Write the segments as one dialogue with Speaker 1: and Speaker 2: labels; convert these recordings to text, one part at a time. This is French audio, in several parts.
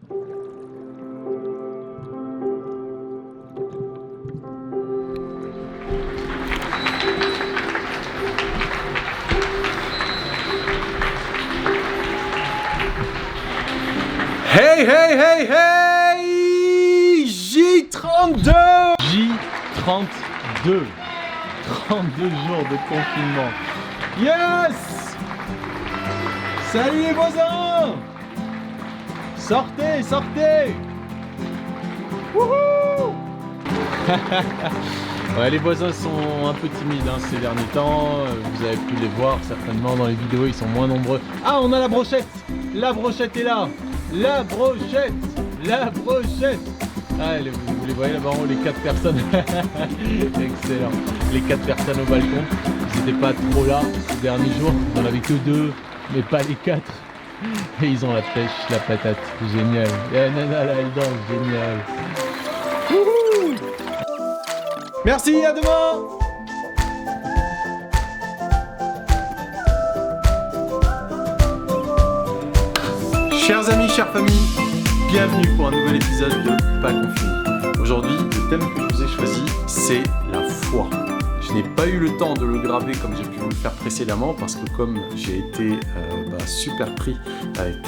Speaker 1: Hey, hey, hey, hey! J32!
Speaker 2: J32. 32 jours de confinement.
Speaker 1: Yes! Salut les voisins! Sortez, sortez! Wouhou!
Speaker 2: Ouais, les voisins sont un peu timides ces derniers temps. Vous avez pu les voir certainement dans les vidéos, ils sont moins nombreux. Ah, on a la brochette! La brochette est là! La brochette! La brochette! Ah, vous les voyez là-bas en haut, les 4 personnes. Excellent. Les 4 personnes au balcon. Ils n'étaient pas trop là ces derniers jours. Il n'y en avait que 2, mais pas les 4. Et ils ont la pêche, la patate. Génial. Et la nana là, elle danse. Génial.
Speaker 1: Wouhou! Merci, à demain! Chers amis, chères familles, bienvenue pour un nouvel épisode de Pas Confiné. Aujourd'hui, le thème que je vous ai choisi, c'est la foi. Je n'ai pas eu le temps de le graver comme j'ai pu vous le faire précédemment parce que comme j'ai été super pris avec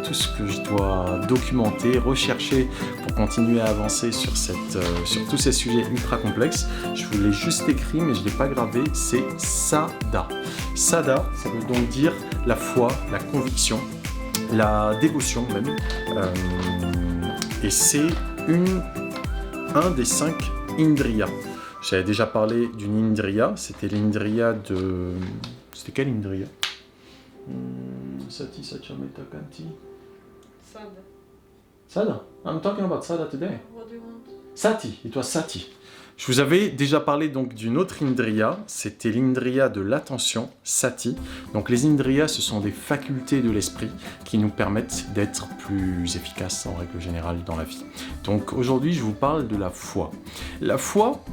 Speaker 1: tout ce que je dois documenter, rechercher pour continuer à avancer sur tous ces sujets ultra complexes, je vous l'ai juste écrit mais je ne l'ai pas gravé, c'est Sada. Sada, ça veut donc dire la foi, la conviction, la dévotion même, et c'est un des 5 indriyas. J'avais déjà parlé d'une indriya, c'était l'indriya de... C'était quel indriya? Sati, Sachameta, Kanti.
Speaker 3: Sada.
Speaker 1: Sada? I'm talking about Sada today.
Speaker 3: What do you want?
Speaker 1: Sati, it was Sati. Je vous avais déjà parlé donc d'une autre indriya, c'était l'indriya de l'attention, Sati. Donc les indriyas, ce sont des facultés de l'esprit qui nous permettent d'être plus efficaces en règle générale dans la vie. Donc aujourd'hui, je vous parle de la foi. La foi,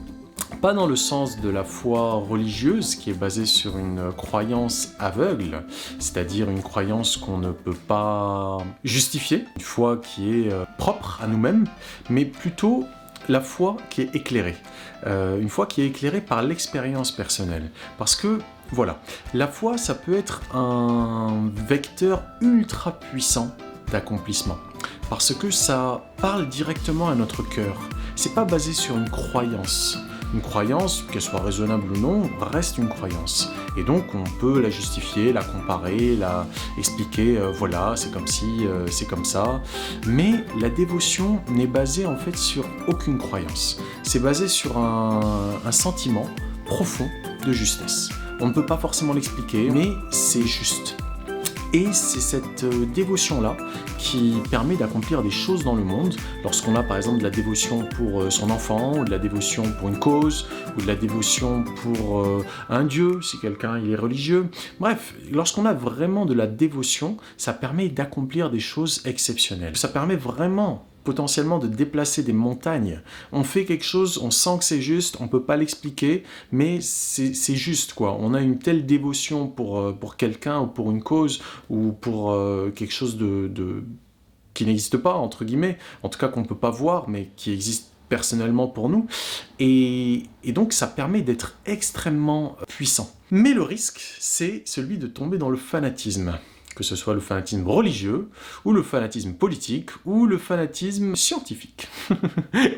Speaker 1: pas dans le sens de la foi religieuse qui est basée sur une croyance aveugle, c'est-à-dire une croyance qu'on ne peut pas justifier, une foi qui est propre à nous-mêmes, mais plutôt la foi qui est éclairée, une foi qui est éclairée par l'expérience personnelle. Parce que, voilà, la foi, ça peut être un vecteur ultra puissant d'accomplissement. Parce que ça parle directement à notre cœur. C'est pas basé sur une croyance. Une croyance, qu'elle soit raisonnable ou non, reste une croyance. Et donc on peut la justifier, la comparer, la expliquer, voilà, c'est comme si, c'est comme ça. Mais la dévotion n'est basée en fait sur aucune croyance. C'est basé sur un sentiment profond de justesse. On ne peut pas forcément l'expliquer, mais c'est juste. Et c'est cette dévotion-là qui permet d'accomplir des choses dans le monde. Lorsqu'on a par exemple de la dévotion pour son enfant, ou de la dévotion pour une cause, ou de la dévotion pour un dieu, si quelqu'un il est religieux. Bref, lorsqu'on a vraiment de la dévotion, ça permet d'accomplir des choses exceptionnelles. Ça permet vraiment potentiellement de déplacer des montagnes. On fait quelque chose, on sent que c'est juste, on peut pas l'expliquer, mais c'est juste quoi. On a une telle dévotion pour quelqu'un ou pour une cause ou pour quelque chose qui n'existe pas, entre guillemets, en tout cas qu'on peut pas voir, mais qui existe personnellement pour nous, et donc ça permet d'être extrêmement puissant. Mais le risque, c'est celui de tomber dans le fanatisme. Que ce soit le fanatisme religieux, ou le fanatisme politique, ou le fanatisme scientifique,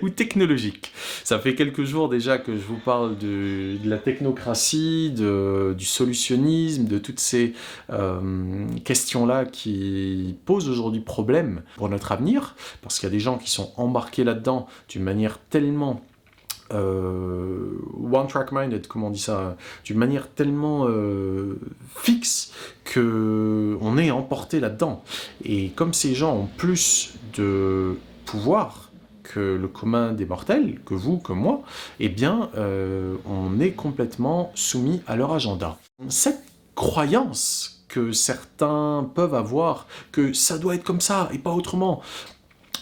Speaker 1: ou technologique. Ça fait quelques jours déjà que je vous parle de la technocratie, du solutionnisme, de toutes ces questions-là qui posent aujourd'hui problème pour notre avenir, parce qu'il y a des gens qui sont embarqués là-dedans d'une manière tellement... one-track-minded, comment on dit ça, d'une manière tellement fixe qu'on est emporté là-dedans. Et comme ces gens ont plus de pouvoir que le commun des mortels, que vous, que moi, eh bien, on est complètement soumis à leur agenda. Cette croyance que certains peuvent avoir, que ça doit être comme ça et pas autrement,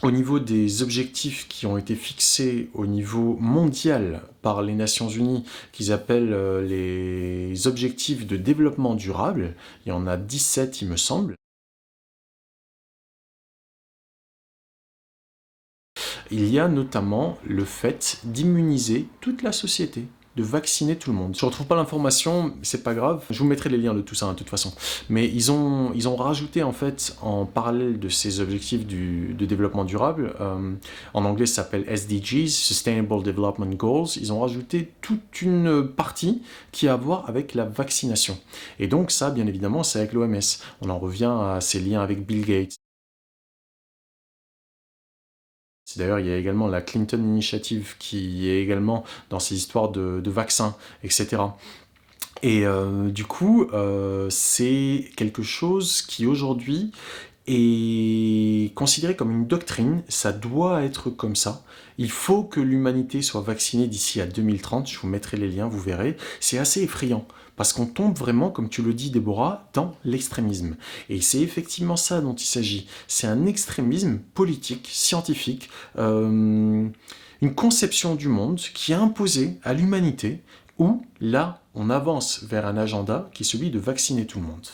Speaker 1: au niveau des objectifs qui ont été fixés au niveau mondial par les Nations Unies, qu'ils appellent les objectifs de développement durable, il y en a 17 il me semble, il y a notamment le fait d'immuniser toute la société, de vacciner tout le monde. Je ne retrouve pas l'information, c'est pas grave, je vous mettrai les liens de tout ça de toute façon. Mais ils ont rajouté en fait, en parallèle de ces objectifs de développement durable, en anglais ça s'appelle SDGs, Sustainable Development Goals, ils ont rajouté toute une partie qui a à voir avec la vaccination. Et donc ça, bien évidemment, c'est avec l'OMS. On en revient à ces liens avec Bill Gates. D'ailleurs, il y a également la Clinton Initiative qui est également dans ces histoires de vaccins, etc. Et du coup, c'est quelque chose qui aujourd'hui est considéré comme une doctrine, ça doit être comme ça. Il faut que l'humanité soit vaccinée d'ici à 2030, je vous mettrai les liens, vous verrez. C'est assez effrayant, parce qu'on tombe vraiment, comme tu le dis Déborah, dans l'extrémisme. Et c'est effectivement ça dont il s'agit. C'est un extrémisme politique, scientifique, une conception du monde qui est imposée à l'humanité, où là, on avance vers un agenda qui est celui de vacciner tout le monde.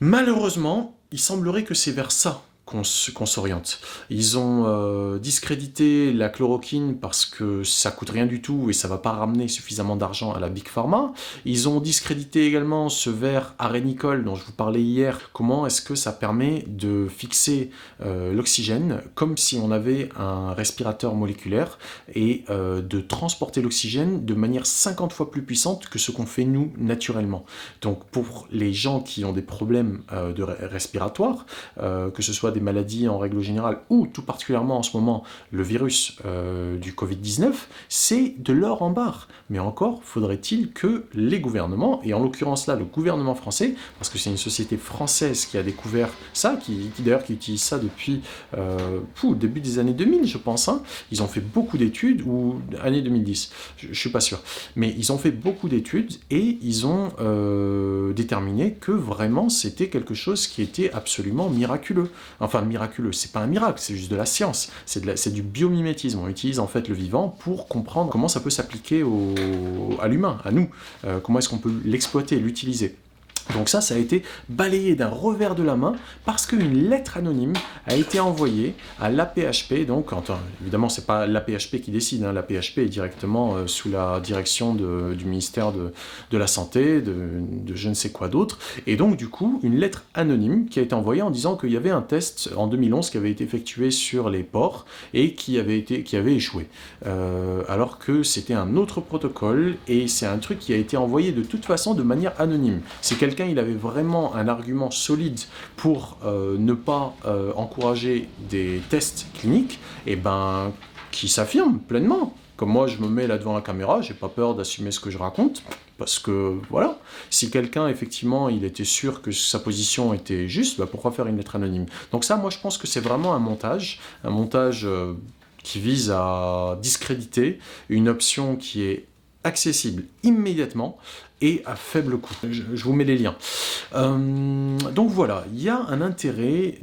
Speaker 1: Malheureusement, il semblerait que c'est vers ça qu'on s'oriente. Ils ont discrédité la chloroquine parce que ça coûte rien du tout et ça va pas ramener suffisamment d'argent à la Big Pharma. Ils ont discrédité également ce verre arénicole dont je vous parlais hier. Comment est-ce que ça permet de fixer l'oxygène comme si on avait un respirateur moléculaire et de transporter l'oxygène de manière 50 fois plus puissante que ce qu'on fait nous naturellement. Donc pour les gens qui ont des problèmes respiratoires, que ce soit des maladies en règle générale, ou tout particulièrement en ce moment le virus du Covid-19, c'est de l'or en barre. Mais encore, faudrait-il que les gouvernements, et en l'occurrence là le gouvernement français, parce que c'est une société française qui a découvert ça, qui d'ailleurs qui utilise ça depuis début des années 2000 je pense, hein. Ils ont fait beaucoup d'études, ou année 2010, je suis pas sûr, mais ils ont fait beaucoup d'études et ils ont déterminé que vraiment c'était quelque chose qui était absolument miraculeux. Enfin, miraculeux, c'est pas un miracle, c'est juste de la science, c'est du biomimétisme. On utilise en fait le vivant pour comprendre comment ça peut s'appliquer à l'humain, à nous, comment est-ce qu'on peut l'exploiter, l'utiliser. Donc ça a été balayé d'un revers de la main parce qu'une lettre anonyme a été envoyée à l'AP-HP. Donc, évidemment, c'est pas l'AP-HP qui décide, hein, l'AP-HP est directement sous la direction du ministère de la Santé, de je ne sais quoi d'autre. Et donc, du coup, une lettre anonyme qui a été envoyée en disant qu'il y avait un test en 2011 qui avait été effectué sur les porcs et qui avait échoué. Alors que c'était un autre protocole et c'est un truc qui a été envoyé de toute façon de manière anonyme. C'est quelqu'un il avait vraiment un argument solide pour ne pas encourager des tests cliniques, et ben qui s'affirme pleinement. Comme moi, je me mets là devant la caméra, j'ai pas peur d'assumer ce que je raconte, parce que voilà, si quelqu'un effectivement il était sûr que sa position était juste, bah, pourquoi faire une lettre anonyme? Donc ça, moi je pense que c'est vraiment un montage qui vise à discréditer une option qui est accessible immédiatement et à faible coût. Je vous mets les liens. Donc voilà, il y a un intérêt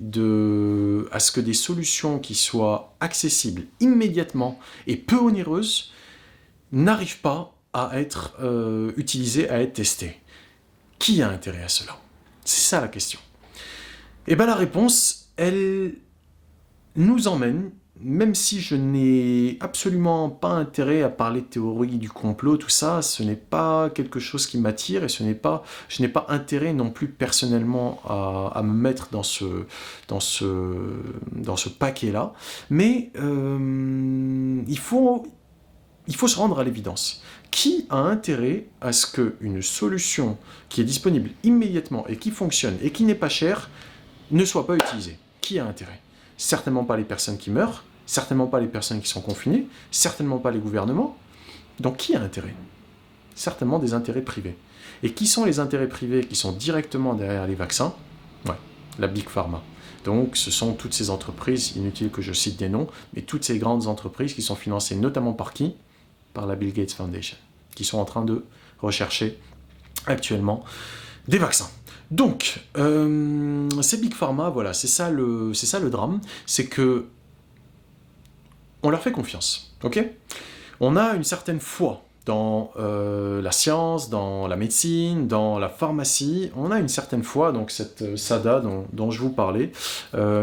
Speaker 1: à ce que des solutions qui soient accessibles immédiatement et peu onéreuses n'arrivent pas à être utilisées, à être testées. Qui a intérêt à cela? C'est ça la question. Et bien la réponse, elle nous emmène, même si je n'ai absolument pas intérêt à parler de théorie du complot, tout ça, ce n'est pas quelque chose qui m'attire et je n'ai pas intérêt non plus personnellement à me mettre dans ce paquet-là. Mais il faut se rendre à l'évidence. Qui a intérêt à ce qu'une solution qui est disponible immédiatement et qui fonctionne et qui n'est pas chère ne soit pas utilisée? Qui a intérêt? Certainement pas les personnes qui meurent, certainement pas les personnes qui sont confinées, certainement pas les gouvernements. Donc qui a intérêt? Certainement des intérêts privés. Et qui sont les intérêts privés qui sont directement derrière les vaccins? Ouais, la Big Pharma. Donc ce sont toutes ces entreprises, inutile que je cite des noms, mais toutes ces grandes entreprises qui sont financées notamment par qui? Par la Bill Gates Foundation, qui sont en train de rechercher actuellement des vaccins. Donc, ces Big Pharma, voilà, c'est ça le drame, c'est que on leur fait confiance, ok? On a une certaine foi dans la science, dans la médecine, dans la pharmacie, on a une certaine foi, donc cette Sada dont je vous parlais,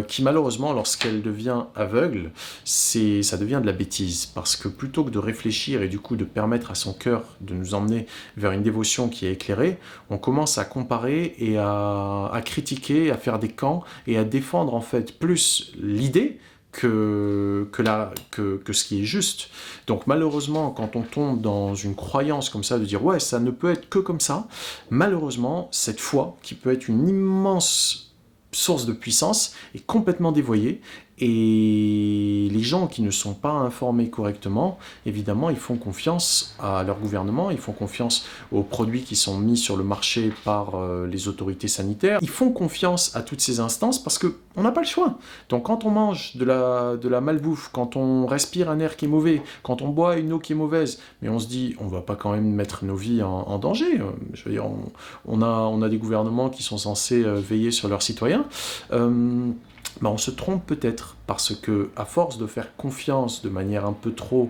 Speaker 1: qui malheureusement, lorsqu'elle devient aveugle, ça devient de la bêtise, parce que plutôt que de réfléchir et du coup de permettre à son cœur de nous emmener vers une dévotion qui est éclairée, on commence à comparer et à critiquer, à faire des camps et à défendre en fait plus l'idée que ce qui est juste. Donc malheureusement, quand on tombe dans une croyance comme ça, de dire « ouais, ça ne peut être que comme ça », malheureusement, cette foi, qui peut être une immense source de puissance, est complètement dévoyée, et les gens qui ne sont pas informés correctement, évidemment, ils font confiance à leur gouvernement, ils font confiance aux produits qui sont mis sur le marché par les autorités sanitaires, ils font confiance à toutes ces instances parce qu'on n'a pas le choix. Donc quand on mange de la malbouffe, quand on respire un air qui est mauvais, quand on boit une eau qui est mauvaise, mais on se dit, on va pas quand même mettre nos vies en danger. Je veux dire, on a des gouvernements qui sont censés veiller sur leurs citoyens. On se trompe peut-être parce que, à force de faire confiance de manière un peu trop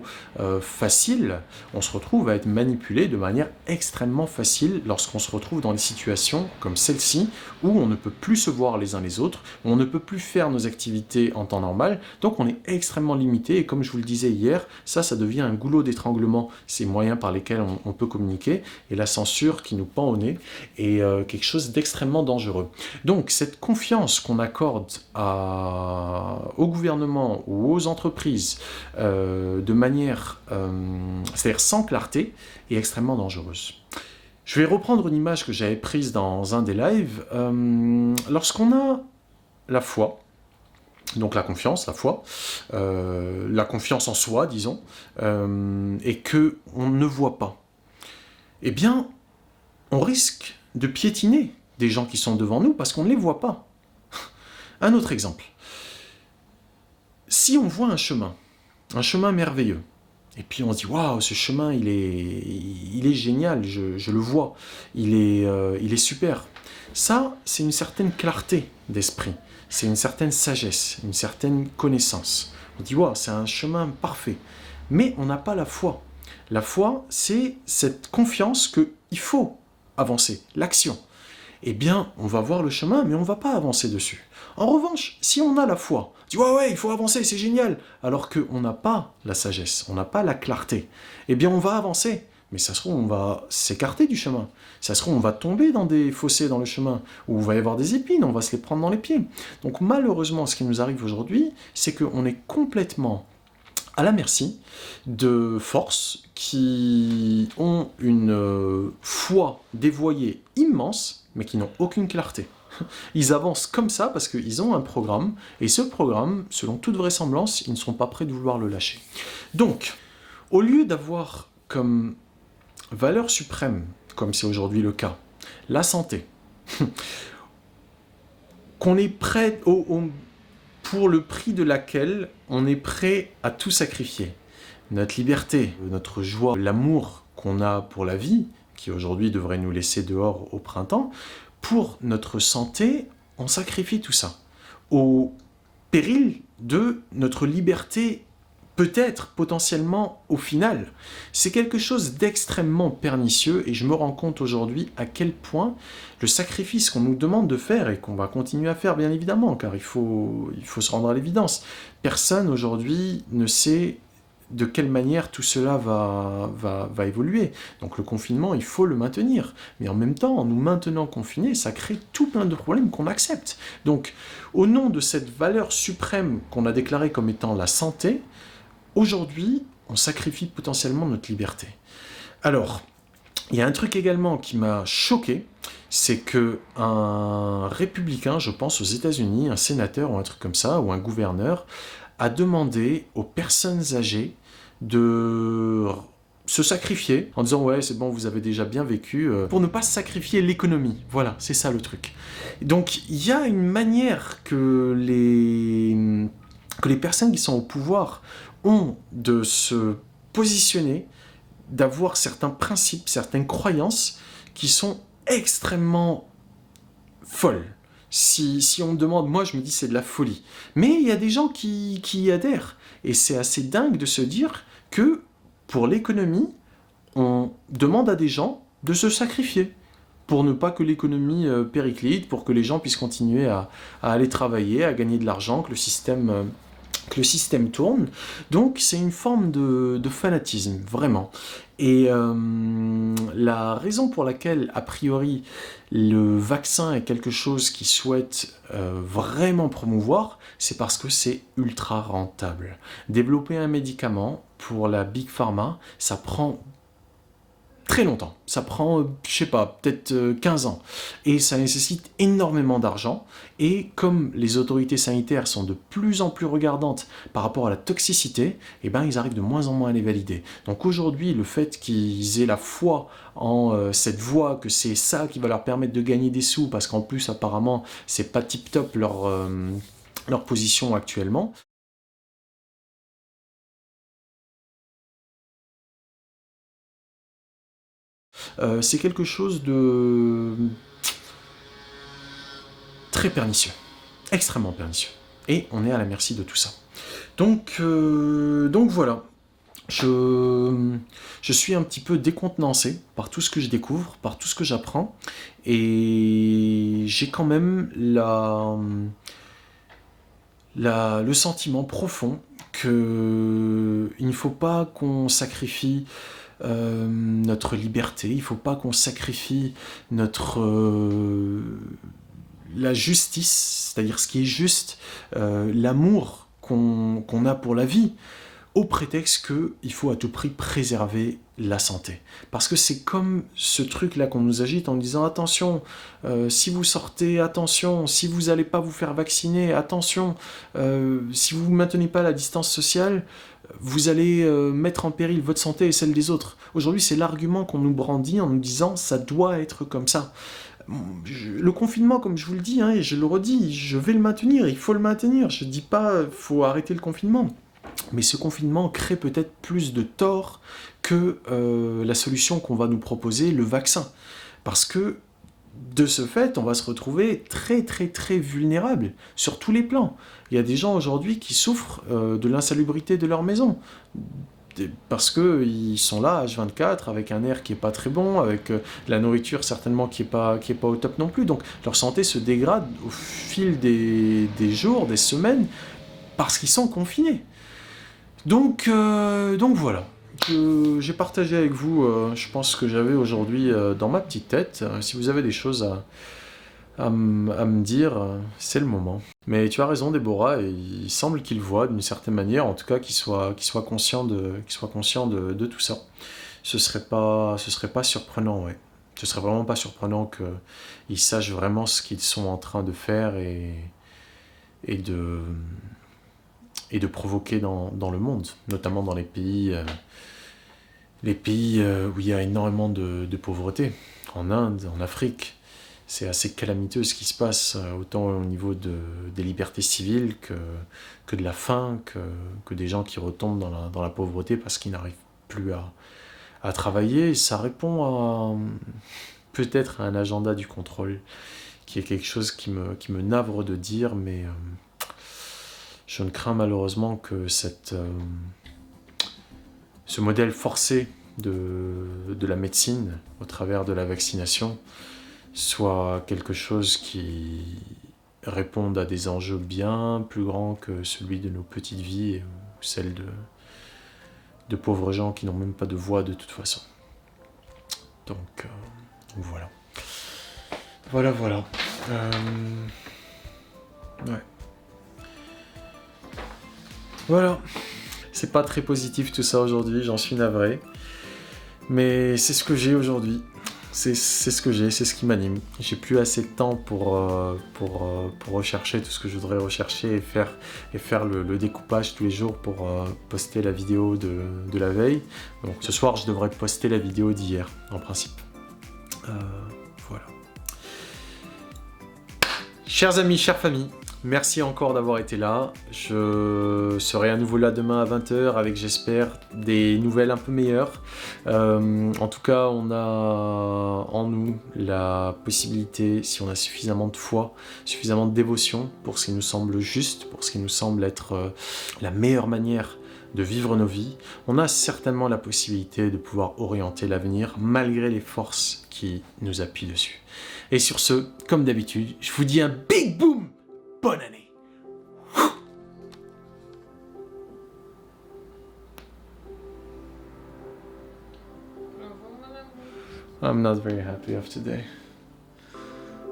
Speaker 1: facile, on se retrouve à être manipulé de manière extrêmement facile lorsqu'on se retrouve dans des situations comme celle-ci où on ne peut plus se voir les uns les autres, où on ne peut plus faire nos activités en temps normal, donc on est extrêmement limité et comme je vous le disais hier, ça devient un goulot d'étranglement, ces moyens par lesquels on peut communiquer et la censure qui nous pend au nez est quelque chose d'extrêmement dangereux. Donc cette confiance qu'on accorde au gouvernement ou aux entreprises de manière, c'est-à-dire sans clarté, est extrêmement dangereuse. Je vais reprendre une image que j'avais prise dans un des lives. Lorsqu'on a la foi, donc la confiance, la confiance en soi, disons, et qu'on ne voit pas, eh bien, on risque de piétiner des gens qui sont devant nous parce qu'on ne les voit pas. Un autre exemple. Si on voit un chemin merveilleux, et puis on se dit « Waouh, ce chemin, il est génial, je le vois, il est super ». Ça, c'est une certaine clarté d'esprit, c'est une certaine sagesse, une certaine connaissance. On dit « Waouh, c'est un chemin parfait ». Mais on n'a pas la foi. La foi, c'est cette confiance qu'il faut avancer, l'action. Eh bien, on va voir le chemin, mais on ne va pas avancer dessus. En revanche, si on a la foi, on dit ouais, il faut avancer, c'est génial, alors qu'on n'a pas la sagesse, on n'a pas la clarté, eh bien on va avancer, mais ça se trouve on va s'écarter du chemin, ça se trouve on va tomber dans des fossés dans le chemin, où il va y avoir des épines, on va se les prendre dans les pieds. Donc malheureusement, ce qui nous arrive aujourd'hui, c'est qu'on est complètement à la merci de forces qui ont une foi dévoyée immense, mais qui n'ont aucune clarté. Ils avancent comme ça parce qu'ils ont un programme, et ce programme, selon toute vraisemblance, ils ne sont pas prêts de vouloir le lâcher. Donc, au lieu d'avoir comme valeur suprême, comme c'est aujourd'hui le cas, la santé, qu'on est prêt pour le prix de laquelle on est prêt à tout sacrifier. Notre liberté, notre joie, l'amour qu'on a pour la vie, qui aujourd'hui devrait nous laisser dehors au printemps, pour notre santé, on sacrifie tout ça, au péril de notre liberté, peut-être, potentiellement, au final. C'est quelque chose d'extrêmement pernicieux, et je me rends compte aujourd'hui à quel point le sacrifice qu'on nous demande de faire, et qu'on va continuer à faire, bien évidemment, car il faut se rendre à l'évidence. Personne, aujourd'hui, ne sait de quelle manière tout cela va évoluer. Donc le confinement, il faut le maintenir. Mais en même temps, en nous maintenant confinés, ça crée tout plein de problèmes qu'on accepte. Donc, au nom de cette valeur suprême qu'on a déclarée comme étant la santé, aujourd'hui, on sacrifie potentiellement notre liberté. Alors, il y a un truc également qui m'a choqué, c'est qu'un républicain, je pense aux États-Unis, un sénateur ou un truc comme ça, ou un gouverneur, a demandé aux personnes âgées de se sacrifier en disant « ouais, c'est bon, vous avez déjà bien vécu », pour ne pas sacrifier l'économie. Voilà, c'est ça le truc. Donc, il y a une manière que les personnes qui sont au pouvoir ont de se positionner, d'avoir certains principes, certaines croyances qui sont extrêmement folles. Si on me demande, moi je me dis c'est de la folie. Mais il y a des gens qui y adhèrent. Et c'est assez dingue de se dire que pour l'économie, on demande à des gens de se sacrifier pour ne pas que l'économie périclite, pour que les gens puissent continuer à aller travailler, à gagner de l'argent, que le système tourne. Donc c'est une forme de fanatisme, vraiment. Et la raison pour laquelle, a priori, le vaccin est quelque chose qu'ils souhaitent vraiment promouvoir, c'est parce que c'est ultra rentable. Développer un médicament pour la Big Pharma, ça prend très longtemps. Ça prend, je sais pas, peut-être 15 ans. Et ça nécessite énormément d'argent. Et comme les autorités sanitaires sont de plus en plus regardantes par rapport à la toxicité, eh ben, ils arrivent de moins en moins à les valider. Donc aujourd'hui, le fait qu'ils aient la foi en cette voie, que c'est ça qui va leur permettre de gagner des sous, parce qu'en plus, apparemment, c'est pas tip-top leur position actuellement. C'est quelque chose de très pernicieux, extrêmement pernicieux. Et on est à la merci de tout ça. Donc voilà, je suis un petit peu décontenancé par tout ce que je découvre, par tout ce que j'apprends, et j'ai quand même le sentiment profond qu'il ne faut pas qu'on sacrifie notre liberté, il ne faut pas qu'on sacrifie la justice, c'est-à-dire ce qui est juste, l'amour qu'on a pour la vie, au prétexte qu'il faut à tout prix préserver la santé. Parce que c'est comme ce truc-là qu'on nous agite en nous disant « Attention, si vous sortez, attention, si vous n'allez pas vous faire vacciner, attention, si vous ne maintenez pas la distance sociale, vous allez mettre en péril votre santé et celle des autres. » Aujourd'hui, c'est l'argument qu'on nous brandit en nous disant « Ça doit être comme ça ». Le confinement, comme je vous le dis, hein, et je le redis, je vais le maintenir, il faut le maintenir. Je ne dis pas qu'il faut arrêter le confinement. Mais ce confinement crée peut-être plus de tort que la solution qu'on va nous proposer, le vaccin. Parce que, de ce fait, on va se retrouver très très très vulnérable sur tous les plans. Il y a des gens aujourd'hui qui souffrent de l'insalubrité de leur maison. Parce qu'ils sont là, H24, avec un air qui n'est pas très bon, avec la nourriture certainement qui est pas au top non plus. Donc leur santé se dégrade au fil des jours, des semaines, parce qu'ils sont confinés. Donc voilà, j'ai partagé avec vous, je pense, ce que j'avais aujourd'hui dans ma petite tête. Si vous avez des choses à me dire, c'est le moment. Mais tu as raison, Déborah, et il semble qu'il voit d'une certaine manière, en tout cas qu'il soit conscient de tout ça. Ce serait pas surprenant, ouais. Ce serait vraiment pas surprenant qu'ils sachent vraiment ce qu'ils sont en train de faire et de provoquer dans le monde, notamment dans les pays où il y a énormément de pauvreté, en Inde, en Afrique. C'est assez calamiteux ce qui se passe, autant au niveau des libertés civiles que de la faim, que des gens qui retombent dans la pauvreté parce qu'ils n'arrivent plus à travailler. Ça répond peut-être à un agenda du contrôle, qui est quelque chose qui me navre de dire, mais je ne crains malheureusement que ce modèle forcé de la médecine au travers de la vaccination soit quelque chose qui réponde à des enjeux bien plus grands que celui de nos petites vies ou celle de pauvres gens qui n'ont même pas de voix de toute façon. Donc voilà. Voilà. Ouais. Voilà. C'est pas très positif tout ça aujourd'hui, j'en suis navré. Mais c'est ce que j'ai aujourd'hui. C'est ce que j'ai, c'est ce qui m'anime. J'ai plus assez de temps pour rechercher tout ce que je voudrais rechercher et faire le découpage tous les jours pour poster la vidéo de la veille. Donc ce soir, je devrais poster la vidéo d'hier, en principe. Voilà. Chers amis, chères familles, merci encore d'avoir été là. Je serai à nouveau là demain à 20h avec, j'espère, des nouvelles un peu meilleures. En tout cas, on a en nous la possibilité, si on a suffisamment de foi, suffisamment de dévotion pour ce qui nous semble juste, pour ce qui nous semble être la meilleure manière de vivre nos vies, on a certainement la possibilité de pouvoir orienter l'avenir malgré les forces qui nous appuient dessus. Et sur ce, comme d'habitude, je vous dis un big boom, bonne année. I'm not very happy of today.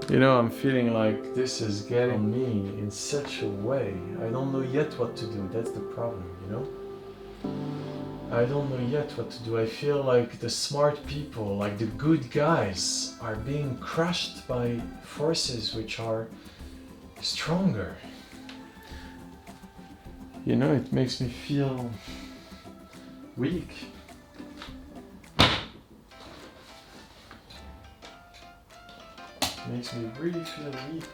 Speaker 1: You know, I'm feeling like this is getting on me in such a way. I don't know yet what to do. That's the problem, you know? I don't know yet what to do. I feel like the smart people, like the good guys, are being crushed by forces which are stronger. You know, it makes me feel weak. Makes me really feel weak.